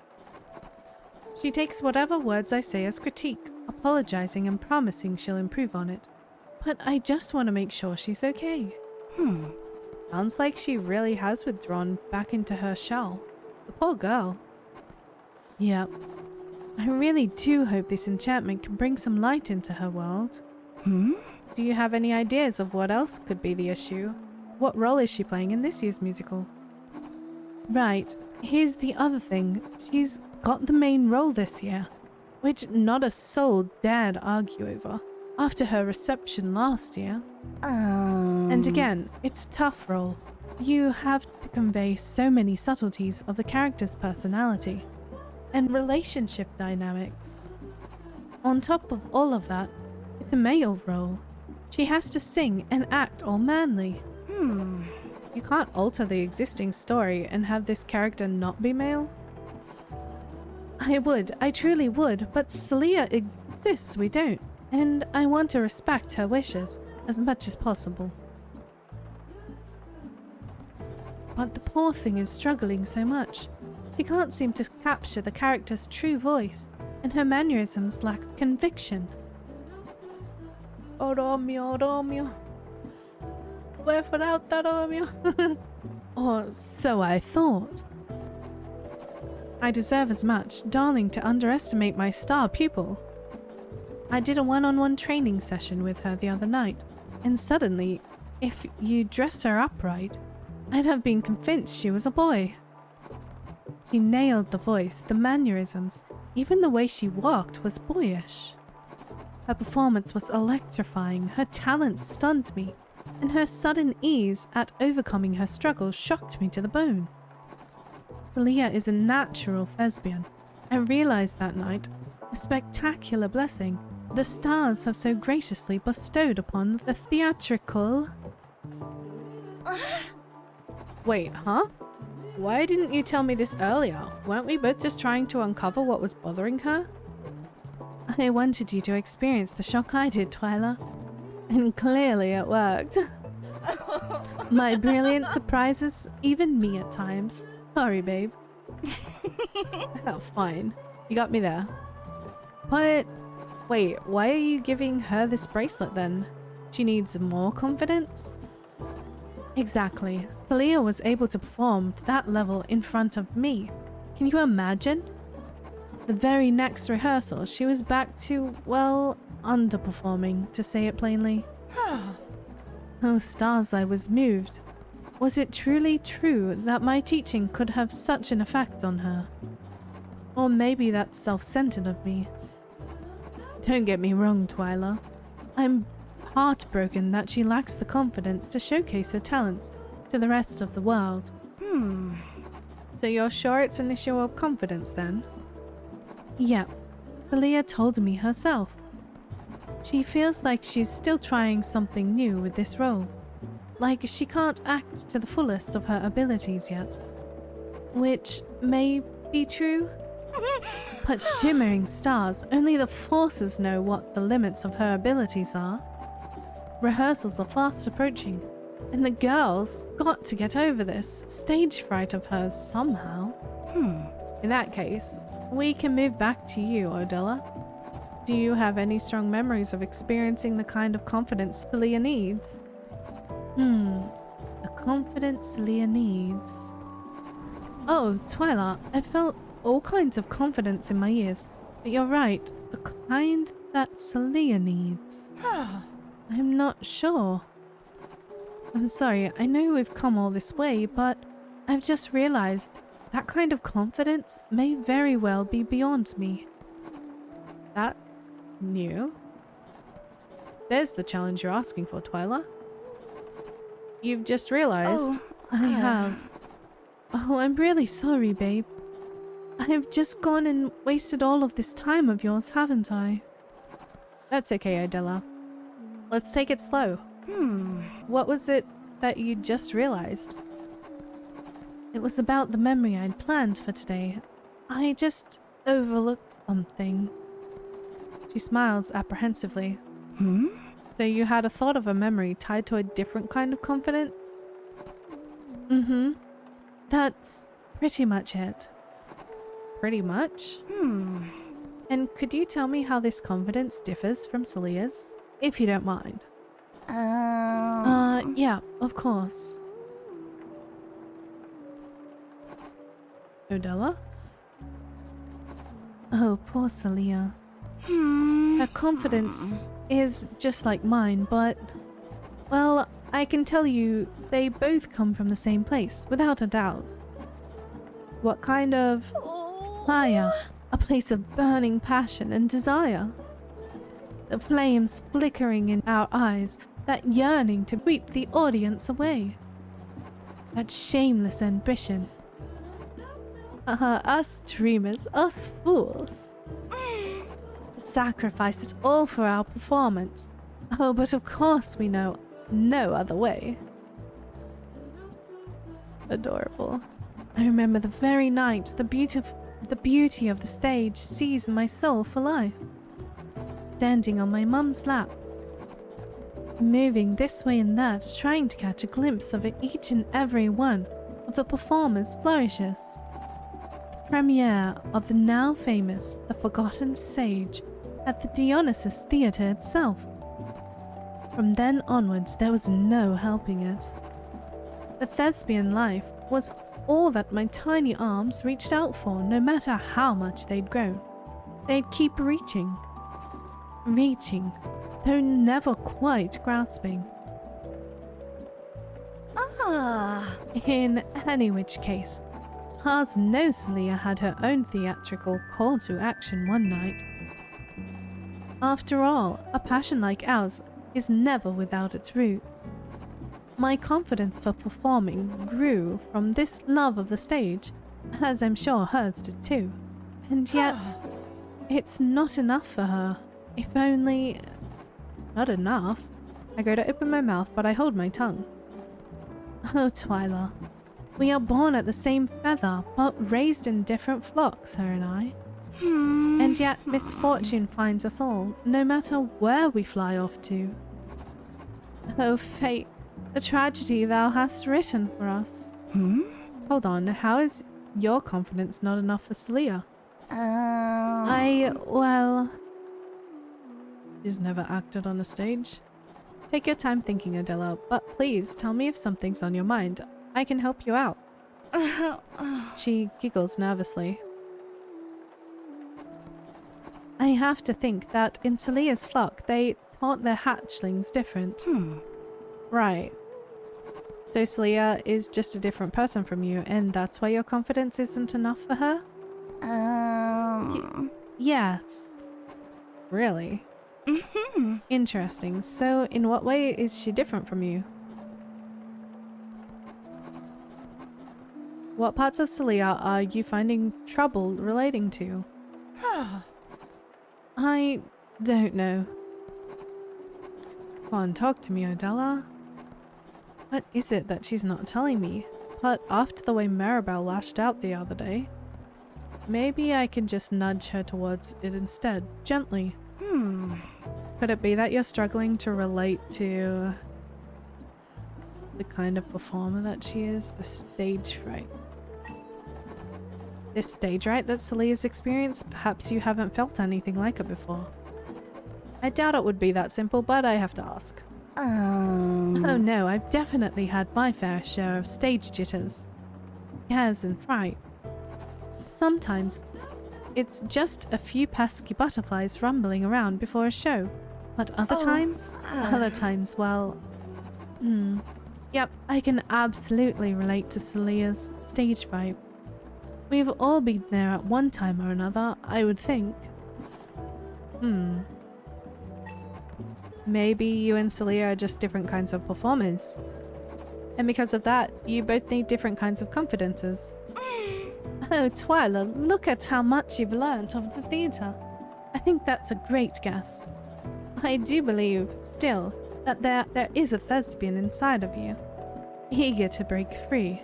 She takes whatever words I say as critique, apologizing and promising she'll improve on it. But I just want to make sure she's okay. Sounds like she really has withdrawn back into her shell. The poor girl. Yep. I really do hope this enchantment can bring some light into her world. Do you have any ideas of what else could be the issue? What role is she playing in this year's musical? Right, here's the other thing. She's got the main role this year, which not a soul dared argue over. after her reception last year. And again, it's a tough role. You have to convey so many subtleties of the character's personality and relationship dynamics. On top of all of that, it's a male role. She has to sing and act all manly. You can't alter the existing story and have this character not be male? I truly would, but Celia insists we don't, and I want to respect her wishes as much as possible. But the poor thing is struggling so much. She can't seem to capture the character's true voice, and her mannerisms lack conviction. Oh, Romeo, Romeo. Wherefore out that Romeo? Or so I thought. I deserve as much, darling, to underestimate my star pupil. I did a one-on-one training session with her the other night, and suddenly, if you dressed her up right, I'd have been convinced she was a boy. She nailed the voice, the mannerisms, even the way she walked was boyish. Her performance was electrifying, her talent stunned me, and her sudden ease at overcoming her struggles shocked me to the bone. Celia is a natural thespian. I realized that night, a spectacular blessing the stars have so graciously bestowed upon the theatrical. Wait, huh? Why didn't you tell me this earlier? Weren't we both just trying to uncover what was bothering her? I wanted you to experience the shock I did, Twyla. And clearly it worked. My brilliance surprises even me at times. Sorry, babe. Oh, fine. You got me there. But wait, why are you giving her this bracelet then? She needs more confidence? Exactly. Celia was able to perform to that level in front of me. Can you imagine? The very next rehearsal, she was back to, well, underperforming, to say it plainly. Oh, stars, I was moved. Was it truly true that my teaching could have such an effect on her? Or maybe that's self-centered of me. Don't get me wrong, Twyla. I'm heartbroken that she lacks the confidence to showcase her talents to the rest of the world. So you're sure it's an issue of confidence then? Yep. Celia told me herself. She feels like she's still trying something new with this role. Like she can't act to the fullest of her abilities yet. Which may be true. But shimmering stars, only the forces know what the limits of her abilities are. Rehearsals are fast approaching, and the girls got to get over this stage fright of hers somehow. In that case, we can move back to you, Odella. Do you have any strong memories of experiencing the kind of confidence Celia needs? The confidence Celia needs. Oh, Twyla, I felt all kinds of confidence in my ears, but you're right, the kind that Celia needs. I'm not sure. I'm sorry, I know we've come all this way, but I've just realized that kind of confidence may very well be beyond me. That's new. There's the challenge you're asking for, Twyla. You've just realized. I have. Oh, I'm really sorry, babe. I have just gone and wasted all of this time of yours, haven't I? That's okay, Adela. Let's take it slow. What was it that you just realized? It was about the memory I'd planned for today. I just overlooked something. She smiles apprehensively. So you had a thought of a memory tied to a different kind of confidence? That's pretty much it. Pretty much? And could you tell me how this confidence differs from Celia's, if you don't mind? Yeah, of course. Odella? Oh, poor Celia. Her confidence is just like mine, but... well, I can tell you they both come from the same place, without a doubt. What kind of... fire? A place of burning passion and desire. The flames flickering in our eyes, that yearning to sweep the audience away. That shameless ambition. Us dreamers, us fools. To sacrifice it all for our performance. Oh, but of course we know no other way. Adorable. I remember the very night the beauty of the stage seized my soul for life. Standing on my mum's lap, moving this way and that, trying to catch a glimpse of each and every one of the performers' flourishes. The premiere of the now famous The Forgotten Sage at the Dionysus Theatre itself. From then onwards, there was no helping it. The thespian life was all that my tiny arms reached out for, no matter how much they'd grown. They'd keep reaching, though never quite grasping. In any which case, stars know Celia had her own theatrical call to action one night. After all, a passion like ours is never without its roots. My confidence for performing grew from this love of the stage, as I'm sure hers did too. And yet, it's not enough for her. If only... Not enough. I go to open my mouth, but I hold my tongue. Oh, Twyla. We are born at the same feather, but raised in different flocks, her and I. And yet misfortune finds us all, no matter where we fly off to. Oh, fate. A tragedy thou hast written for us. Hold on, how is your confidence not enough for Celia? Well... She's never acted on the stage. Take your time thinking, Adela, but please tell me if something's on your mind. I can help you out. She giggles nervously. I have to think that in Celia's flock, they taught their hatchlings different. Right. So Celia is just a different person from you, and that's why your confidence isn't enough for her? Yes. Really? Interesting. So in what way is she different from you? What parts of Celia are you finding trouble relating to? I don't know. Come on, talk to me, Adela. What is it that she's not telling me? But after the way Maribel lashed out the other day, maybe I can just nudge her towards it instead, gently. Could it be that you're struggling to relate to the kind of performer that she is? The stage fright. This stage fright that Celia's experienced, perhaps you haven't felt anything like it before. I doubt it would be that simple, but I have to ask. Oh no, I've definitely had my fair share of stage jitters, scares and frights. Sometimes it's just a few pesky butterflies rumbling around before a show, but other times, well, yep, I can absolutely relate to Celia's stage fright. We've all been there at one time or another, I would think. Maybe you and Celia are just different kinds of performers. And because of that, you both need different kinds of confidences. Oh, Twyla, look at how much you've learnt of the theatre. I think that's a great guess. I do believe, still, that there is a thespian inside of you, eager to break free.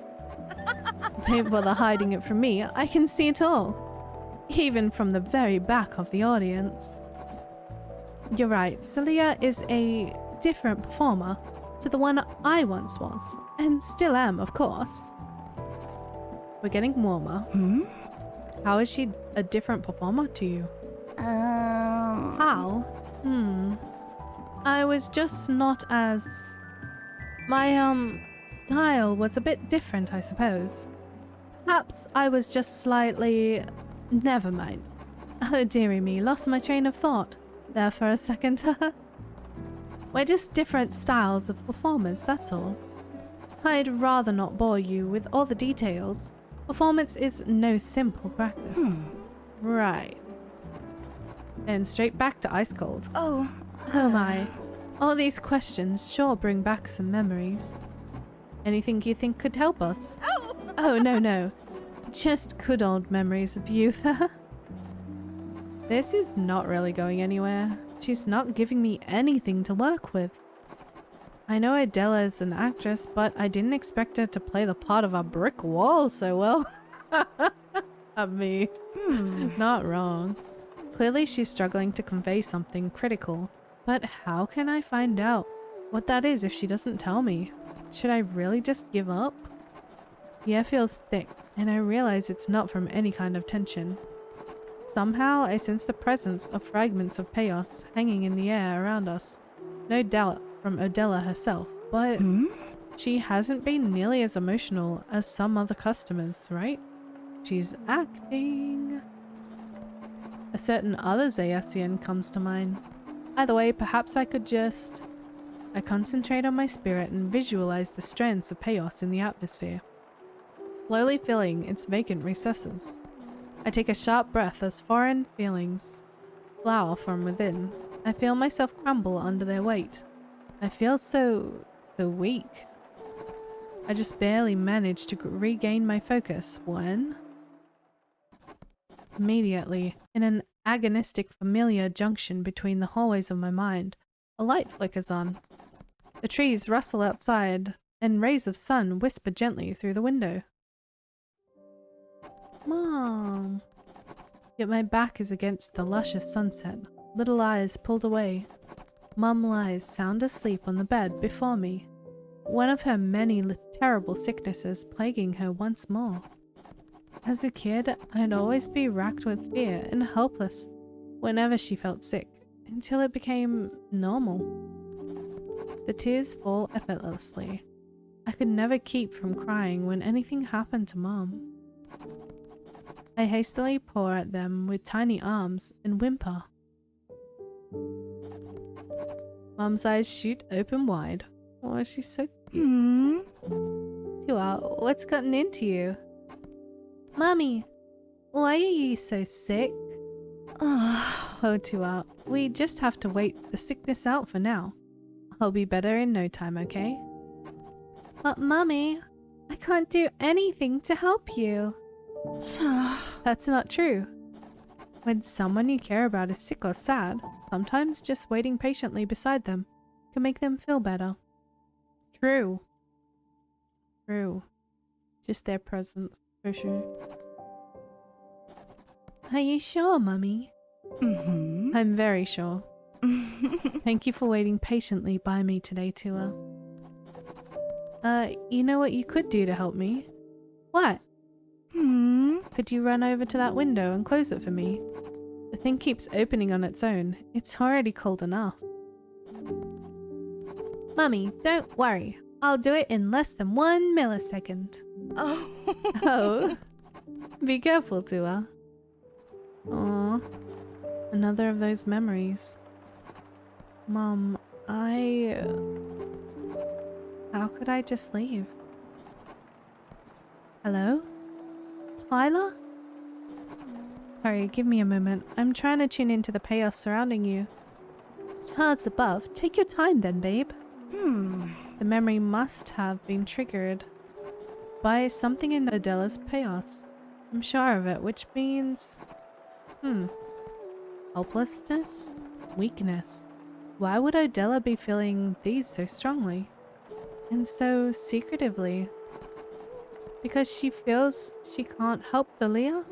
Don't bother hiding it from me, I can see it all. Even from the very back of the audience. You're right, Celia is a different performer to the one I once was, and still am, of course. We're getting warmer. How is she a different performer to you? How? I was just not as... My, style was a bit different, I suppose. Perhaps I was just slightly... Never mind. Oh, dearie me, lost my train of thought there for a second. We're just different styles of performers, that's all. I'd rather not bore you with all the details. Performance is no simple practice. Right. and straight back to ice cold. Oh. Oh my. All these questions sure bring back some memories. Anything you think could help us? Oh, no. Just good old memories of youth. This is not really going anywhere. She's not giving me anything to work with. I know Adela is an actress, but I didn't expect her to play the part of a brick wall so well. At me. Not wrong. Clearly she's struggling to convey something critical. But how can I find out what that is if she doesn't tell me? Should I really just give up? The air feels thick, and I realize it's not from any kind of tension. Somehow I sense the presence of fragments of chaos hanging in the air around us. No doubt from Odella herself, but she hasn't been nearly as emotional as some other customers, right? She's acting. A certain other Zayassian comes to mind. Either way, perhaps I could just... I concentrate on my spirit and visualize the strands of chaos in the atmosphere, slowly filling its vacant recesses. I take a sharp breath as foreign feelings flower from within. I feel myself crumble under their weight. I feel so weak. I just barely manage to regain my focus when... Immediately, in an agonistic familiar junction between the hallways of my mind, a light flickers on. The trees rustle outside, and rays of sun whisper gently through the window. Mom. Yet my back is against the luscious sunset, little eyes pulled away. Mum lies sound asleep on the bed before me, one of her many terrible sicknesses plaguing her once more. As a kid, I'd always be racked with fear and helpless whenever she felt sick, until it became normal. The tears fall effortlessly. I could never keep from crying when anything happened to Mom. I hastily paw at them with tiny arms and whimper. Mum's eyes shoot open wide. Oh, she's so cute. Tua, what's gotten into you? Mummy, why are you so sick? Oh, Tua, we just have to wait the sickness out for now. I'll be better in no time, okay? But Mummy, I can't do anything to help you. That's not true. When someone you care about is sick or sad, sometimes just waiting patiently beside them can make them feel better. True. Just their presence, for sure. Are you sure, Mummy? I'm very sure. Thank you for waiting patiently by me today, Tua. You know what you could do to help me? What? Could you run over to that window and close it for me? The thing keeps opening on its own. It's already cold enough. Mummy, don't worry. I'll do it in less than 1 millisecond. Oh. Be careful, Tua. Aw. Another of those memories. Mom, how could I just leave? Hello? Twyla? Sorry, give me a moment. I'm trying to tune into the chaos surrounding you. Stars above. Take your time then, babe. The memory must have been triggered by something in Odella's chaos. I'm sure of it, which means... helplessness? Weakness. Why would Odella be feeling these so strongly? And so secretively? Because she feels she can't help Zalia?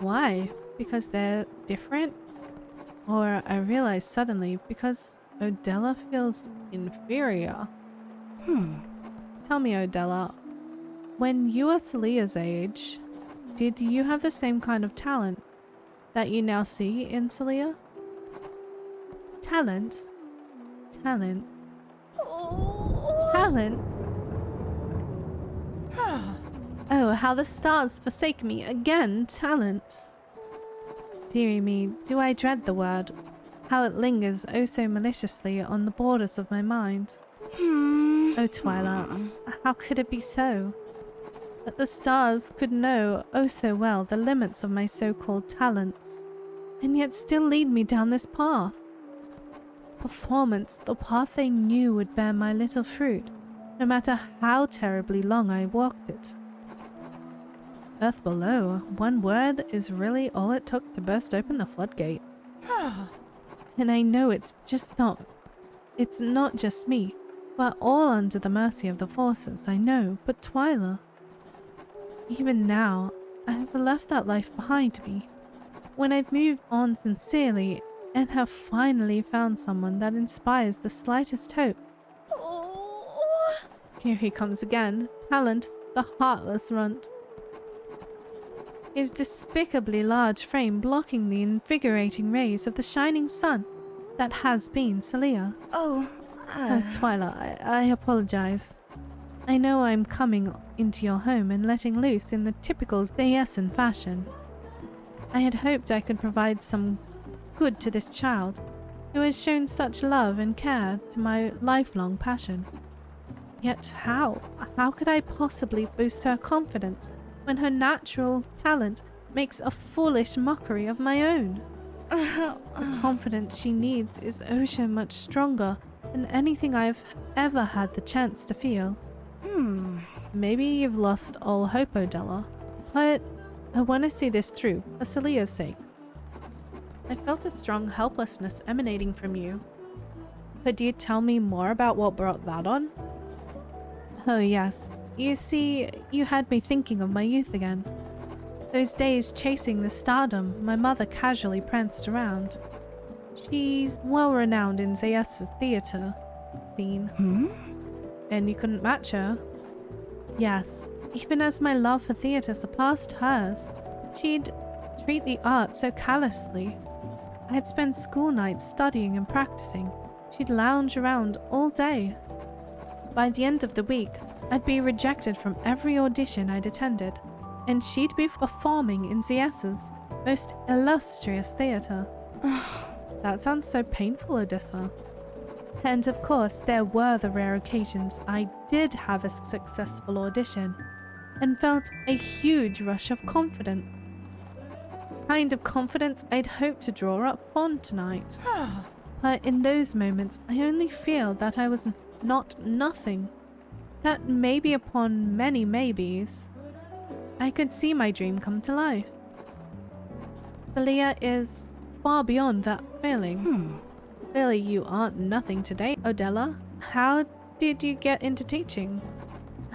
Why? Because they're different? Or I realize suddenly, because Odella feels inferior. Tell me, Odella, when you were Celia's age, did you have the same kind of talent that you now see in Celia? Talent? Talent? Talent? Oh, how the stars forsake me again, talent. Dearie me, do I dread the word, how it lingers oh so maliciously on the borders of my mind. Oh, Twyla, how could it be so? That the stars could know oh so well the limits of my so-called talents, and yet still lead me down this path. Performance, the path they knew would bear my little fruit, no matter how terribly long I walked it. Earth below, one word is really all it took to burst open the floodgates. And I know it's not just me. We're all under the mercy of the forces, I know, but Twyla. Even now, I've left that life behind me. When I've moved on sincerely and have finally found someone that inspires the slightest hope. Oh. Here he comes again, Talent, the heartless runt. His despicably large frame blocking the invigorating rays of the shining sun that has been Celia. Oh, Twyla, I apologize. I know I'm coming into your home and letting loose in the typical Zayesan fashion. I had hoped I could provide some good to this child, who has shown such love and care to my lifelong passion. Yet how? How could I possibly boost her confidence when her natural talent makes a foolish mockery of my own? The confidence she needs is so much stronger than anything I've ever had the chance to feel. Maybe you've lost all hope, Odella, but I want to see this through, for Celia's sake. I felt a strong helplessness emanating from you. Could you tell me more about what brought that on? Oh yes, you see, you had me thinking of my youth again. Those days chasing the stardom my mother casually pranced around. She's well renowned in Zayesa's theatre scene. And you couldn't match her? Yes, even as my love for theatre surpassed hers, she'd treat the art so callously. I'd spend school nights studying and practicing. She'd lounge around all day. By the end of the week, I'd be rejected from every audition I'd attended, and she'd be performing in Zayesa's most illustrious theatre. That sounds so painful, Odessa. And of course, there were the rare occasions I did have a successful audition and felt a huge rush of confidence. Kind of confidence I'd hoped to draw upon tonight. But in those moments, I only feel that I was not nothing. That maybe upon many maybes, I could see my dream come to life. Celia is far beyond that feeling. Clearly you aren't nothing today, Odella. How did you get into teaching?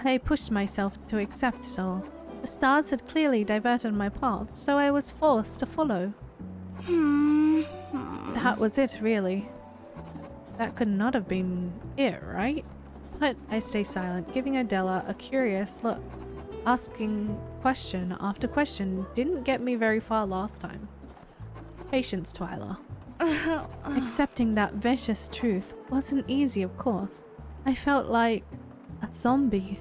I pushed myself to accept it all. The stars had clearly diverted my path, so I was forced to follow. That was it, really. That could not have been it, right? But I stay silent, giving Odella a curious look. Asking question after question didn't get me very far last time. Patience, Twyla. Accepting that vicious truth wasn't easy, of course. I felt like a zombie,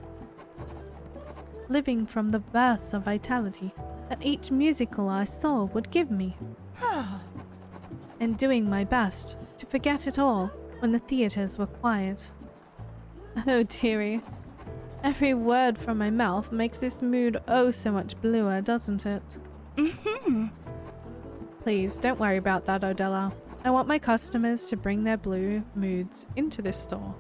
living from the bursts of vitality that each musical I saw would give me, and doing my best to forget it all when the theatres were quiet. Oh dearie, every word from my mouth makes this mood oh so much bluer, doesn't it? Please, don't worry about that, Odella. I want my customers to bring their blue moods into this store.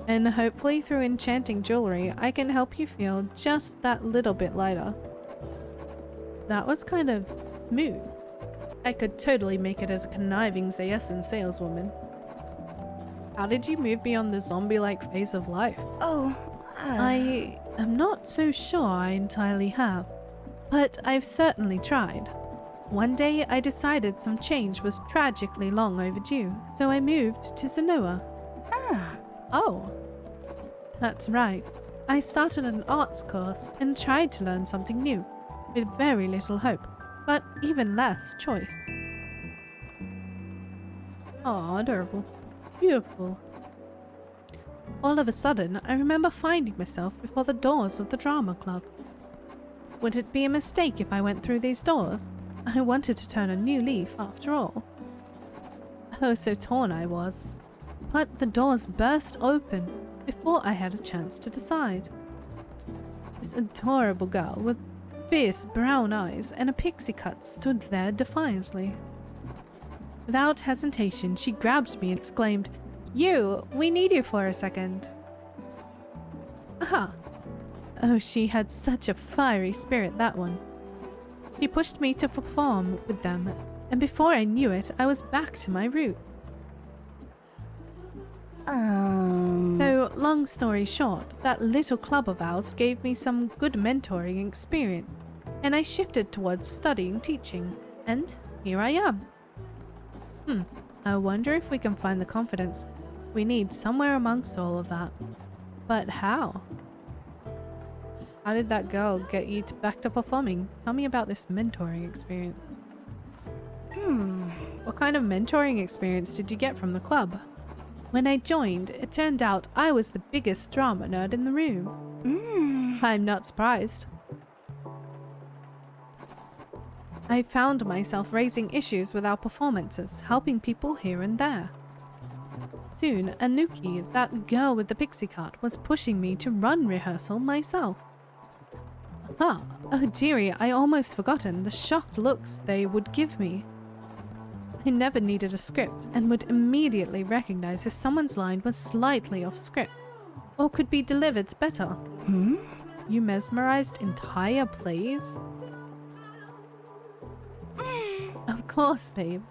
And hopefully through enchanting jewelry, I can help you feel just that little bit lighter. That was kind of smooth. I could totally make it as a conniving Zayesan saleswoman. How did you move beyond the zombie-like phase of life? I am not so sure I entirely have, but I've certainly tried. One day I decided some change was tragically long overdue, so I moved to Zenoa. Oh, that's right. I started an arts course and tried to learn something new, with very little hope, but even less choice. Oh, adorable. Beautiful. All of a sudden, I remember finding myself before the doors of the drama club. Would it be a mistake if I went through these doors? I wanted to turn a new leaf, after all. Oh, so torn I was. But the doors burst open before I had a chance to decide. This adorable girl with fierce brown eyes and a pixie cut stood there defiantly. Without hesitation, she grabbed me and exclaimed, "You, we need you for a second." Aha! Oh, she had such a fiery spirit, that one. She pushed me to perform with them, and before I knew it, I was back to my roots. So, long story short, that little club of ours gave me some good mentoring experience, and I shifted towards studying teaching, and here I am. I wonder if we can find the confidence we need somewhere amongst all of that. But how? How did that girl get you back to performing? Tell me about this mentoring experience. What kind of mentoring experience did you get from the club? When I joined, it turned out I was the biggest drama nerd in the room. I'm not surprised. I found myself raising issues with our performances, helping people here and there. Soon, Anuki, that girl with the pixie cut, was pushing me to run rehearsal myself. Oh dearie, I almost forgotten the shocked looks they would give me. I never needed a script and would immediately recognize if someone's line was slightly off script or could be delivered better. You mesmerized entire plays? Of course, babe.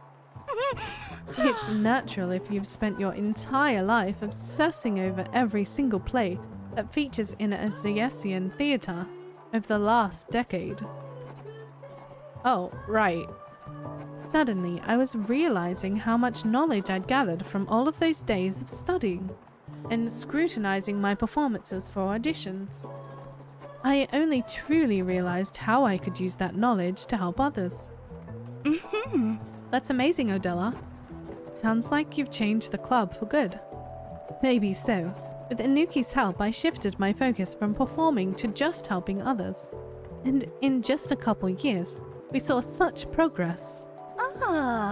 It's natural if you've spent your entire life obsessing over every single play that features in a Zayesian theater over the last decade. Oh, right. Suddenly, I was realizing how much knowledge I'd gathered from all of those days of studying and scrutinizing my performances for auditions. I only truly realized how I could use that knowledge to help others. That's amazing, Odella. Sounds like you've changed the club for good. Maybe so. With Anuki's help, I shifted my focus from performing to just helping others. And in just a couple years, we saw such progress.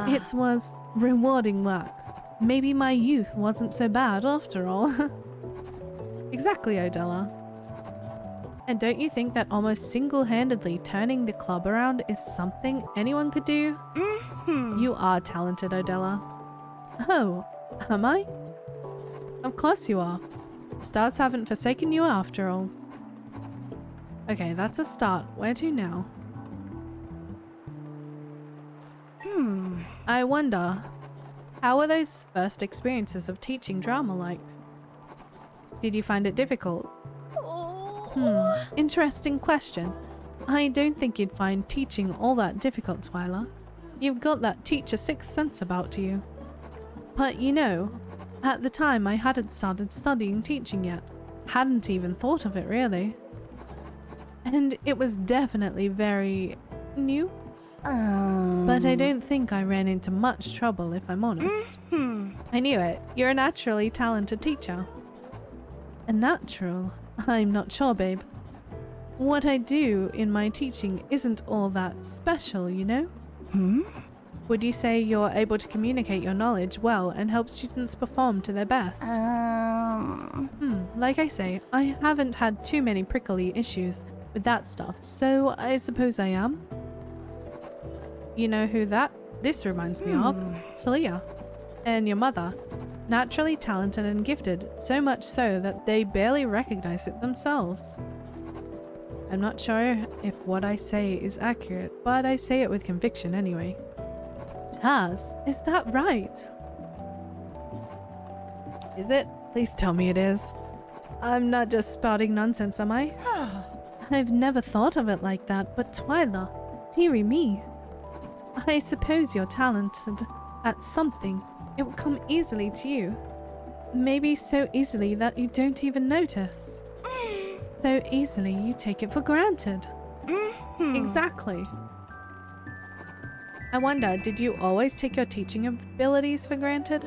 It was rewarding work. Maybe my youth wasn't so bad after all. Exactly, Odella. And don't you think that almost single-handedly turning the club around is something anyone could do? You are talented, Odella. Oh, am I? Of course you are. Stars haven't forsaken you after all. Okay, that's a start. Where to now? I wonder, how were those first experiences of teaching drama like? Did you find it difficult? Interesting question. I don't think you'd find teaching all that difficult, Twyla. You've got that teacher sixth sense about you. But you know, at the time I hadn't started studying teaching yet. Hadn't even thought of it really. And it was definitely very new. But I don't think I ran into much trouble, if I'm honest. I knew it. You're a naturally talented teacher. A natural? I'm not sure, babe. What I do in my teaching isn't all that special, you know? Would you say you're able to communicate your knowledge well and help students perform to their best? Like I say, I haven't had too many prickly issues with that stuff, so I suppose I am. You know who this reminds me of? Celia. And your mother. Naturally talented and gifted, so much so that they barely recognize it themselves. I'm not sure if what I say is accurate, but I say it with conviction anyway. Stars, is that right? Is it? Please tell me it is. I'm not just spouting nonsense, am I? I've never thought of it like that, but Twyla, dearie me. I suppose you're talented at something. It will come easily to you. Maybe so easily that you don't even notice. So easily you take it for granted. Exactly. I wonder, did you always take your teaching abilities for granted?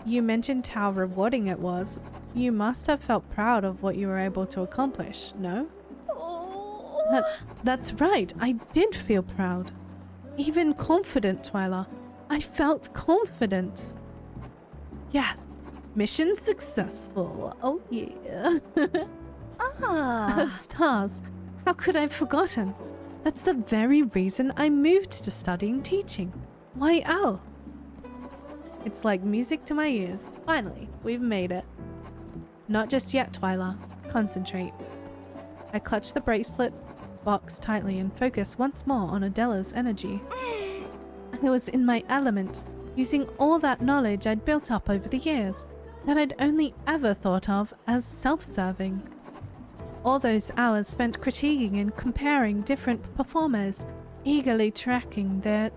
You mentioned how rewarding it was. You must have felt proud of what you were able to accomplish, no? That's right. I did feel proud. Even confident, Twyla. I felt confident. Yes. Mission successful. Oh yeah. Oh, stars. How could I have forgotten? That's the very reason I moved to studying teaching. Why else? It's like music to my ears. Finally, we've made it. Not just yet, Twyla. Concentrate. I clutch the bracelet box tightly and focus once more on Adela's energy. I was in my element, using all that knowledge I'd built up over the years, that I'd only ever thought of as self-serving. All those hours spent critiquing and comparing different performers, eagerly tracking their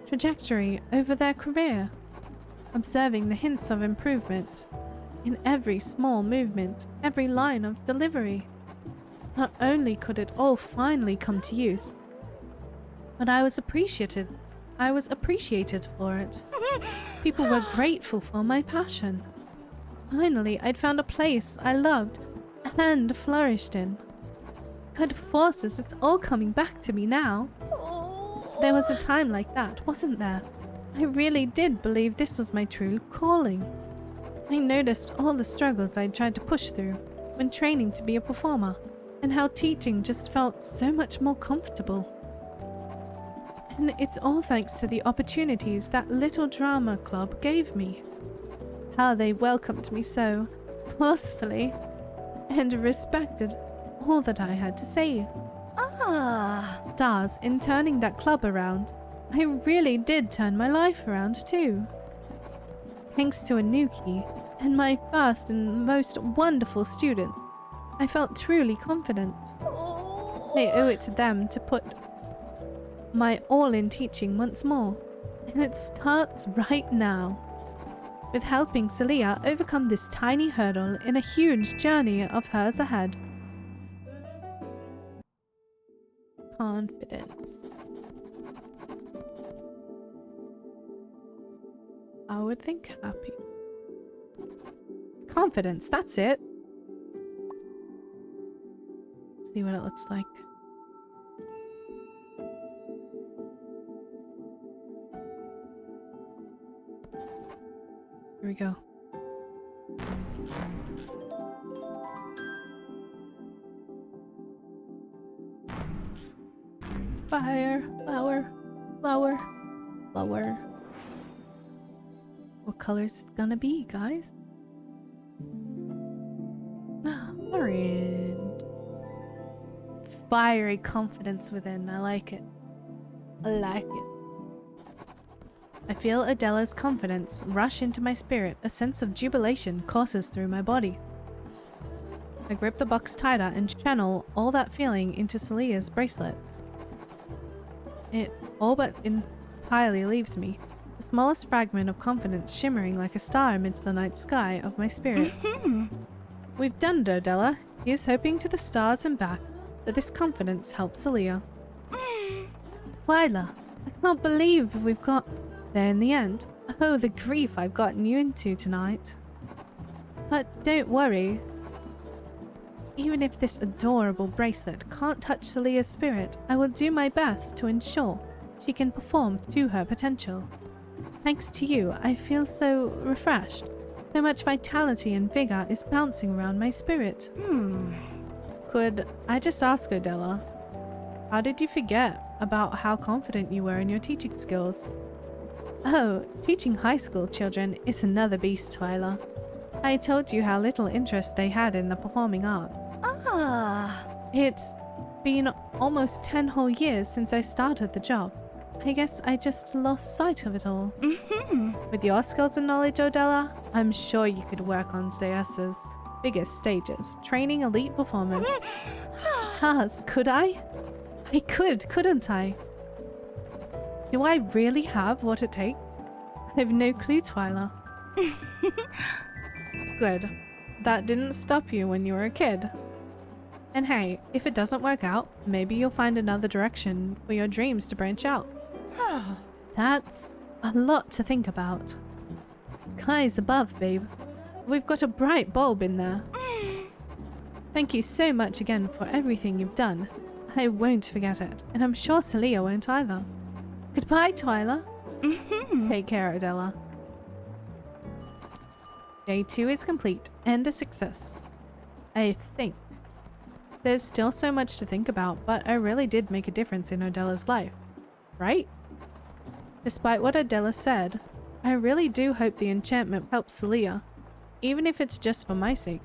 trajectory over their career, observing the hints of improvement in every small movement, every line of delivery. Not only could it all finally come to use, but I was appreciated for it. People were grateful for my passion. Finally, I'd found a place I loved and flourished in. Good forces, it's all coming back to me now. There was a time like that, wasn't there? I really did believe this was my true calling. I noticed all the struggles I'd tried to push through when training to be a performer, and how teaching just felt so much more comfortable. And it's all thanks to the opportunities that little drama club gave me. How they welcomed me so forcefully and respected all that I had to say. Stars, in turning that club around, I really did turn my life around too. Thanks to Anuki and my first and most wonderful student, I felt truly confident. I owe it to them to put my all in teaching once more, and it starts right now, with helping Celia overcome this tiny hurdle in a huge journey of hers ahead. Confidence. I would think happy. Confidence, that's it. See what it looks like. Here we go. Fire, flower, flower, flower. What color is it gonna be, guys? Orange. Fiery confidence within. I like it. I like it. I feel Adela's confidence rush into my spirit. A sense of jubilation courses through my body. I grip the box tighter and channel all that feeling into Celia's bracelet. It all but entirely leaves me, the smallest fragment of confidence shimmering like a star amidst the night sky of my spirit. We've done it, Adela. Here's hoping to the stars and back that this confidence helps Celia. Twyla, I can't believe we've got there in the end. Oh, the grief I've gotten you into tonight. But don't worry. Even if this adorable bracelet can't touch Celia's spirit, I will do my best to ensure she can perform to her potential. Thanks to you, I feel so refreshed. So much vitality and vigor is bouncing around my spirit. Could I just ask, Adela, how did you forget about how confident you were in your teaching skills? Oh, teaching high school children is another beast, Twyla. I told you how little interest they had in the performing arts. It's been almost 10 whole years since I started the job. I guess I just lost sight of it all. With your skills and knowledge, Adela, I'm sure you could work on Zeus's biggest stages, training elite performers. Stars, could I? I could, couldn't I? Do I really have what it takes? I have no clue, Twyla. Good. That didn't stop you when you were a kid. And hey, if it doesn't work out, maybe you'll find another direction for your dreams to branch out. That's a lot to think about. Skies above, babe. We've got a bright bulb in there. Thank you so much again for everything you've done. I won't forget it, and I'm sure Celia won't either. Goodbye, Twyla. Take care, Adela. Day 2 is complete and a success. I think. There's still so much to think about, but I really did make a difference in Odella's life, right? Despite what Odella said, I really do hope the enchantment helps Celia, even if it's just for my sake.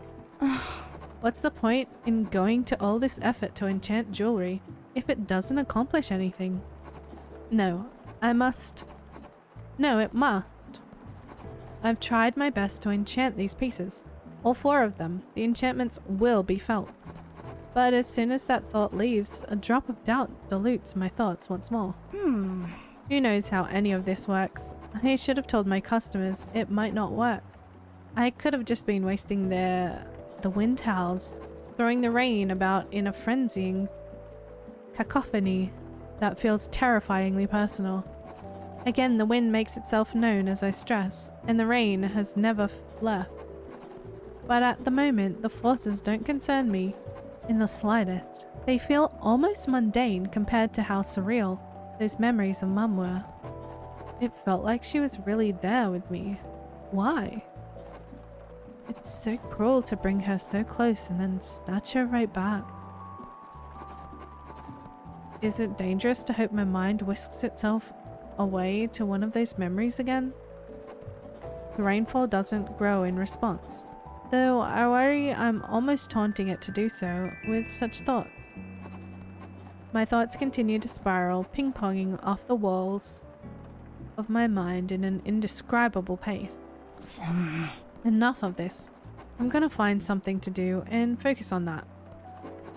What's the point in going to all this effort to enchant jewelry if it doesn't accomplish anything? No, it must. I've tried my best to enchant these pieces. All 4 of them, the enchantments will be felt. But as soon as that thought leaves, a drop of doubt dilutes my thoughts once more. Who knows how any of this works? I should have told my customers it might not work. I could have just been wasting the wind howls, throwing the rain about in a frenzying cacophony that feels terrifyingly personal. Again, the wind makes itself known as I stress, and the rain has never left. But at the moment, the forces don't concern me in the slightest. They feel almost mundane compared to how surreal those memories of Mum were. It felt like she was really there with me. Why? It's so cruel to bring her so close and then snatch her right back. Is it dangerous to hope my mind whisks itself away to one of those memories again? The rainfall doesn't grow in response, though I worry I'm almost taunting it to do so with such thoughts. My thoughts continue to spiral, ping-ponging off the walls of my mind in an indescribable pace. Enough of this. I'm gonna find something to do and focus on that.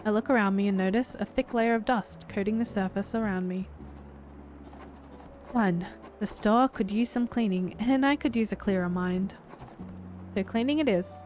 I look around me and notice a thick layer of dust coating the surface around me. Done. The store could use some cleaning, and I could use a clearer mind. So cleaning it is.